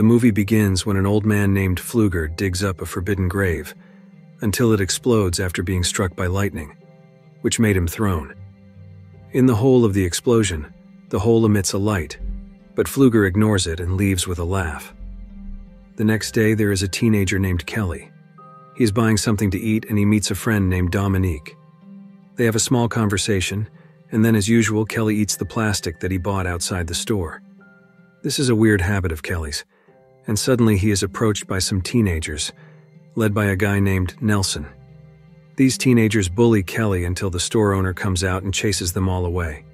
The movie begins when an old man named Pfluger digs up a forbidden grave, until it explodes after being struck by lightning, which made him thrown. In the hole of the explosion, the hole emits a light, but Pfluger ignores it and leaves with a laugh. The next day, there is a teenager named Kelly. He is buying something to eat and he meets a friend named Dominique. They have a small conversation, and then as usual, Kelly eats the plastic that he bought outside the store. This is a weird habit of Kelly's, and suddenly he is approached by some teenagers, led by a guy named Nelson. These teenagers bully Kelly until the store owner comes out and chases them all away.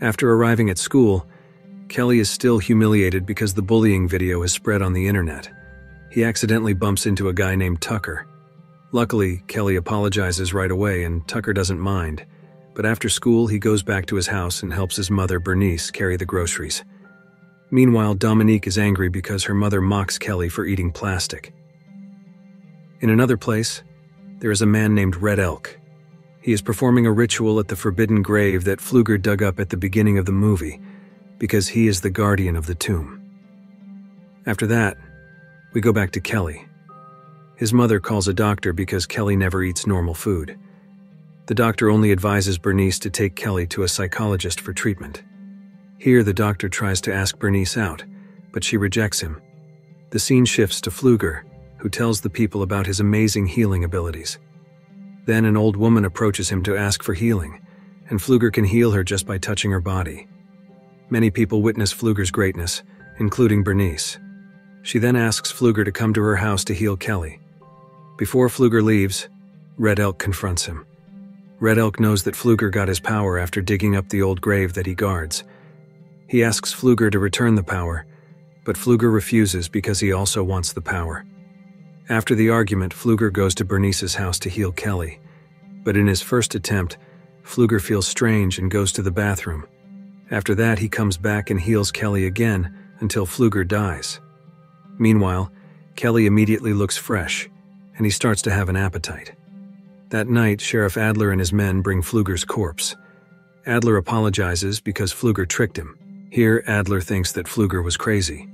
After arriving at school, Kelly is still humiliated because the bullying video has spread on the internet. He accidentally bumps into a guy named Tucker. Luckily, Kelly apologizes right away and Tucker doesn't mind, but after school he goes back to his house and helps his mother Bernice carry the groceries. Meanwhile, Dominique is angry because her mother mocks Kelly for eating plastic. In another place, there is a man named Red Elk. He is performing a ritual at the forbidden grave that Pfluger dug up at the beginning of the movie, because he is the guardian of the tomb. After that, we go back to Kelly. His mother calls a doctor because Kelly never eats normal food. The doctor only advises Bernice to take Kelly to a psychologist for treatment. Here, the doctor tries to ask Bernice out, but she rejects him. The scene shifts to Pfluger, who tells the people about his amazing healing abilities. Then an old woman approaches him to ask for healing, and Pfluger can heal her just by touching her body. Many people witness Pfluger's greatness, including Bernice. She then asks Pfluger to come to her house to heal Kelly. Before Pfluger leaves, Red Elk confronts him. Red Elk knows that Pfluger got his power after digging up the old grave that he guards. He asks Pfluger to return the power, but Pfluger refuses because he also wants the power. After the argument, Pfluger goes to Bernice's house to heal Kelly, but in his first attempt, Pfluger feels strange and goes to the bathroom. After that, he comes back and heals Kelly again until Pfluger dies. Meanwhile, Kelly immediately looks fresh, and he starts to have an appetite. That night, Sheriff Adler and his men bring Pfluger's corpse. Adler apologizes because Pfluger tricked him. Here, Adler thinks that Pfluger was crazy.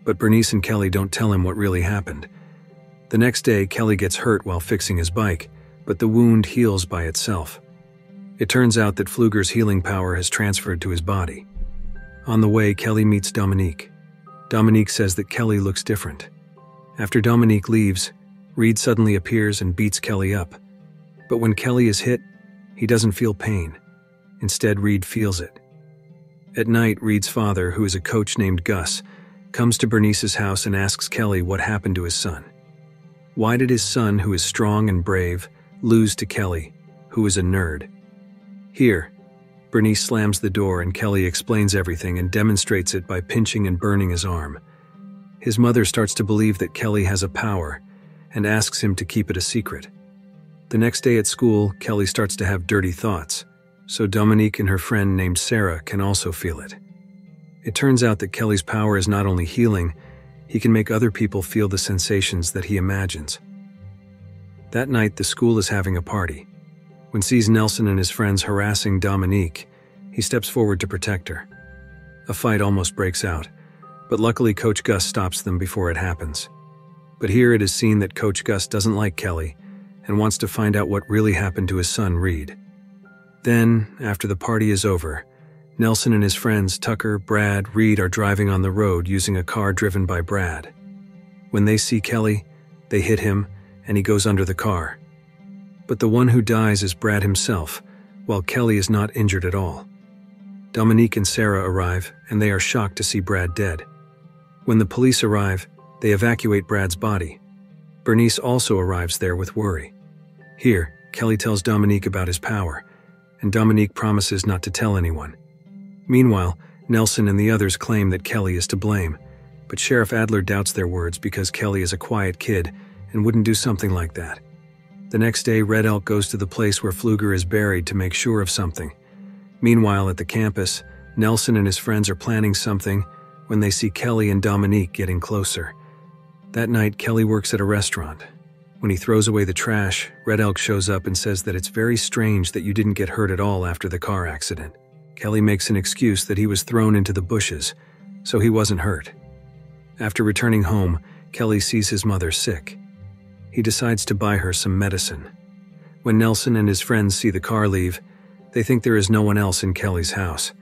But Bernice and Kelly don't tell him what really happened. The next day, Kelly gets hurt while fixing his bike, but the wound heals by itself. It turns out that Pfluger's healing power has transferred to his body. On the way, Kelly meets Dominique. Dominique says that Kelly looks different. After Dominique leaves, Reed suddenly appears and beats Kelly up. But when Kelly is hit, he doesn't feel pain. Instead, Reed feels it. At night, Reed's father, who is a coach named Gus, comes to Bernice's house and asks Kelly what happened to his son. Why did his son, who is strong and brave, lose to Kelly, who is a nerd? Here, Bernice slams the door and Kelly explains everything and demonstrates it by pinching and burning his arm. His mother starts to believe that Kelly has a power and asks him to keep it a secret. The next day at school, Kelly starts to have dirty thoughts, so Dominique and her friend named Sarah can also feel it. It turns out that Kelly's power is not only healing, he can make other people feel the sensations that he imagines. That night, the school is having a party. When sees Nelson and his friends harassing Dominique, he steps forward to protect her. A fight almost breaks out, but luckily Coach Gus stops them before it happens. But here it is seen that Coach Gus doesn't like Kelly and wants to find out what really happened to his son Reed. Then, after the party is over, Nelson and his friends Tucker, Brad, Reed are driving on the road using a car driven by Brad. When they see Kelly, they hit him and he goes under the car. But the one who dies is Brad himself, while Kelly is not injured at all. Dominique and Sarah arrive and they are shocked to see Brad dead. When the police arrive, they evacuate Brad's body. Bernice also arrives there with worry. Here, Kelly tells Dominique about his power, and Dominique promises not to tell anyone. Meanwhile, Nelson and the others claim that Kelly is to blame, but Sheriff Adler doubts their words because Kelly is a quiet kid and wouldn't do something like that. The next day, Red Elk goes to the place where Pfluger is buried to make sure of something. Meanwhile, at the campus, Nelson and his friends are planning something when they see Kelly and Dominique getting closer. That night, Kelly works at a restaurant. When he throws away the trash, Red Elk shows up and says that it's very strange that you didn't get hurt at all after the car accident. Kelly makes an excuse that he was thrown into the bushes, so he wasn't hurt. After returning home, Kelly sees his mother sick. He decides to buy her some medicine. When Nelson and his friends see the car leave, they think there is no one else in Kelly's house.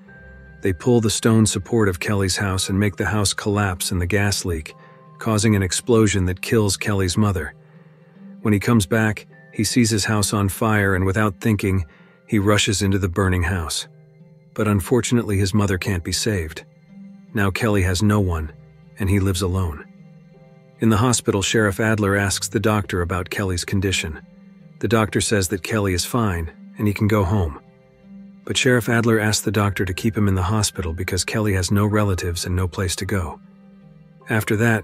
They pull the stone support of Kelly's house and make the house collapse in the gas leak, causing an explosion that kills Kelly's mother. When he comes back, he sees his house on fire, and without thinking, he rushes into the burning house. But unfortunately, his mother can't be saved. Now Kelly has no one, and he lives alone. In the hospital, Sheriff Adler asks the doctor about Kelly's condition. The doctor says that Kelly is fine, and he can go home. But Sheriff Adler asks the doctor to keep him in the hospital because Kelly has no relatives and no place to go. After that,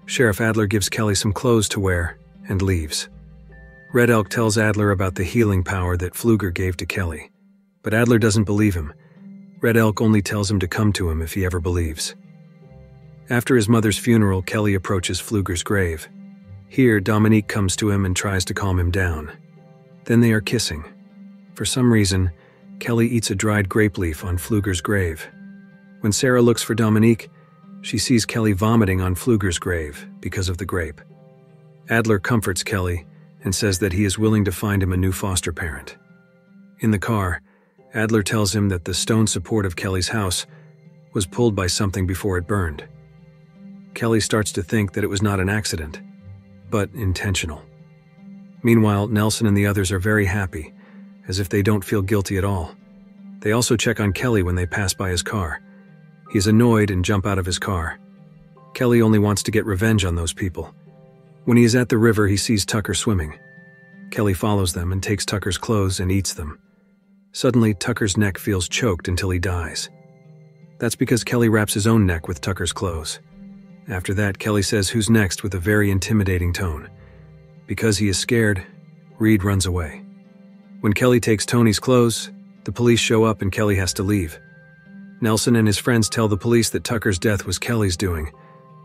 Sheriff Adler gives Kelly some clothes to wear and leaves. Red Elk tells Adler about the healing power that Pfluger gave to Kelly, but Adler doesn't believe him. Red Elk only tells him to come to him if he ever believes. After his mother's funeral, Kelly approaches Pfluger's grave. Here, Dominique comes to him and tries to calm him down. Then they are kissing. For some reason, Kelly eats a dried grape leaf on Pfluger's grave. When Sarah looks for Dominique, she sees Kelly vomiting on Pfluger's grave because of the grape. Adler comforts Kelly and says that he is willing to find him a new foster parent. In the car, Adler tells him that the stone support of Kelly's house was pulled by something before it burned. Kelly starts to think that it was not an accident, but intentional. Meanwhile, Nelson and the others are very happy, as if they don't feel guilty at all. They also check on Kelly when they pass by his car. He is annoyed and jump out of his car. Kelly only wants to get revenge on those people. When he is at the river, he sees Tucker swimming. Kelly follows them and takes Tucker's clothes and eats them. Suddenly, Tucker's neck feels choked until he dies. That's because Kelly wraps his own neck with Tucker's clothes. After that, Kelly says who's next with a very intimidating tone. Because he is scared, Reed runs away. When Kelly takes Tony's clothes, the police show up and Kelly has to leave. Nelson and his friends tell the police that Tucker's death was Kelly's doing,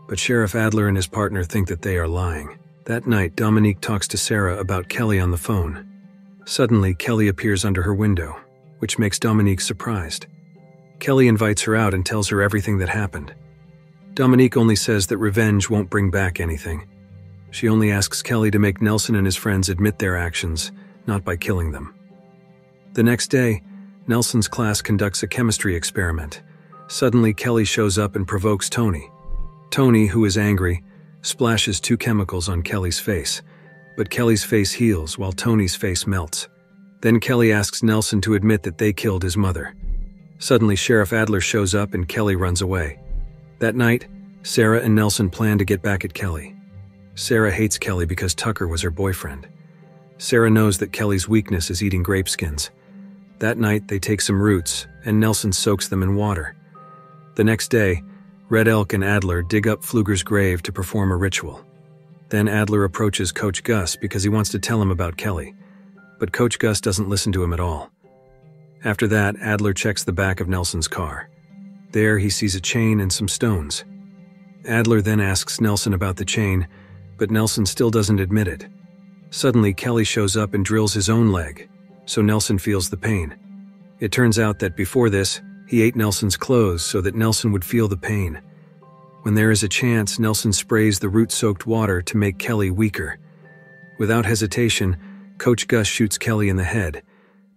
but Sheriff Adler and his partner think that they are lying. That night, Dominique talks to Sarah about Kelly on the phone. Suddenly, Kelly appears under her window, which makes Dominique surprised. Kelly invites her out and tells her everything that happened. Dominique only says that revenge won't bring back anything. She only asks Kelly to make Nelson and his friends admit their actions, not by killing them. The next day, Nelson's class conducts a chemistry experiment. Suddenly, Kelly shows up and provokes Tony. Tony, who is angry, splashes 2 chemicals on Kelly's face, but Kelly's face heals while Tony's face melts. Then Kelly asks Nelson to admit that they killed his mother. Suddenly, Sheriff Adler shows up and Kelly runs away. That night, Sarah and Nelson plan to get back at Kelly. Sarah hates Kelly because Tucker was her boyfriend. Sarah knows that Kelly's weakness is eating grape skins. That night, they take some roots, and Nelson soaks them in water. The next day, Red Elk and Adler dig up Pfluger's grave to perform a ritual. Then Adler approaches Coach Gus because he wants to tell him about Kelly, but Coach Gus doesn't listen to him at all. After that, Adler checks the back of Nelson's car. There, he sees a chain and some stones. Adler then asks Nelson about the chain, but Nelson still doesn't admit it. Suddenly, Kelly shows up and drills his own leg, so Nelson feels the pain. It turns out that before this, he ate Nelson's clothes so that Nelson would feel the pain. When there is a chance, Nelson sprays the root-soaked water to make Kelly weaker. Without hesitation, Coach Gus shoots Kelly in the head,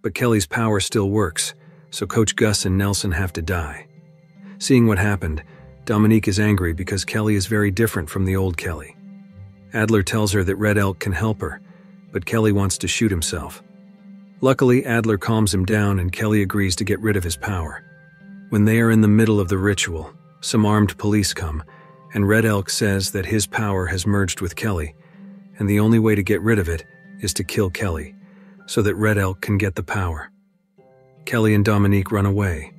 but Kelly's power still works, so Coach Gus and Nelson have to die. Seeing what happened, Dominique is angry because Kelly is very different from the old Kelly. Adler tells her that Red Elk can help her, but Kelly wants to shoot himself. Luckily, Adler calms him down and Kelly agrees to get rid of his power. When they are in the middle of the ritual, some armed police come, and Red Elk says that his power has merged with Kelly, and the only way to get rid of it is to kill Kelly, so that Red Elk can get the power. Kelly and Dominique run away,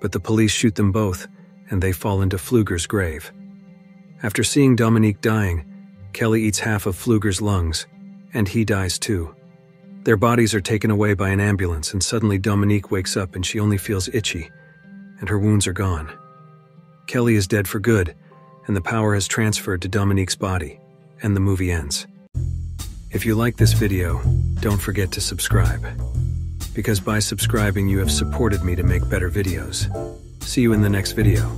but the police shoot them both, and they fall into Pfluger's grave. After seeing Dominique dying, Kelly eats half of Pfluger's lungs, and he dies too. Their bodies are taken away by an ambulance, and suddenly Dominique wakes up and she only feels itchy, and her wounds are gone. Kelly is dead for good, and the power has transferred to Dominique's body, and the movie ends. If you like this video, don't forget to subscribe, because by subscribing you have supported me to make better videos. See you in the next video.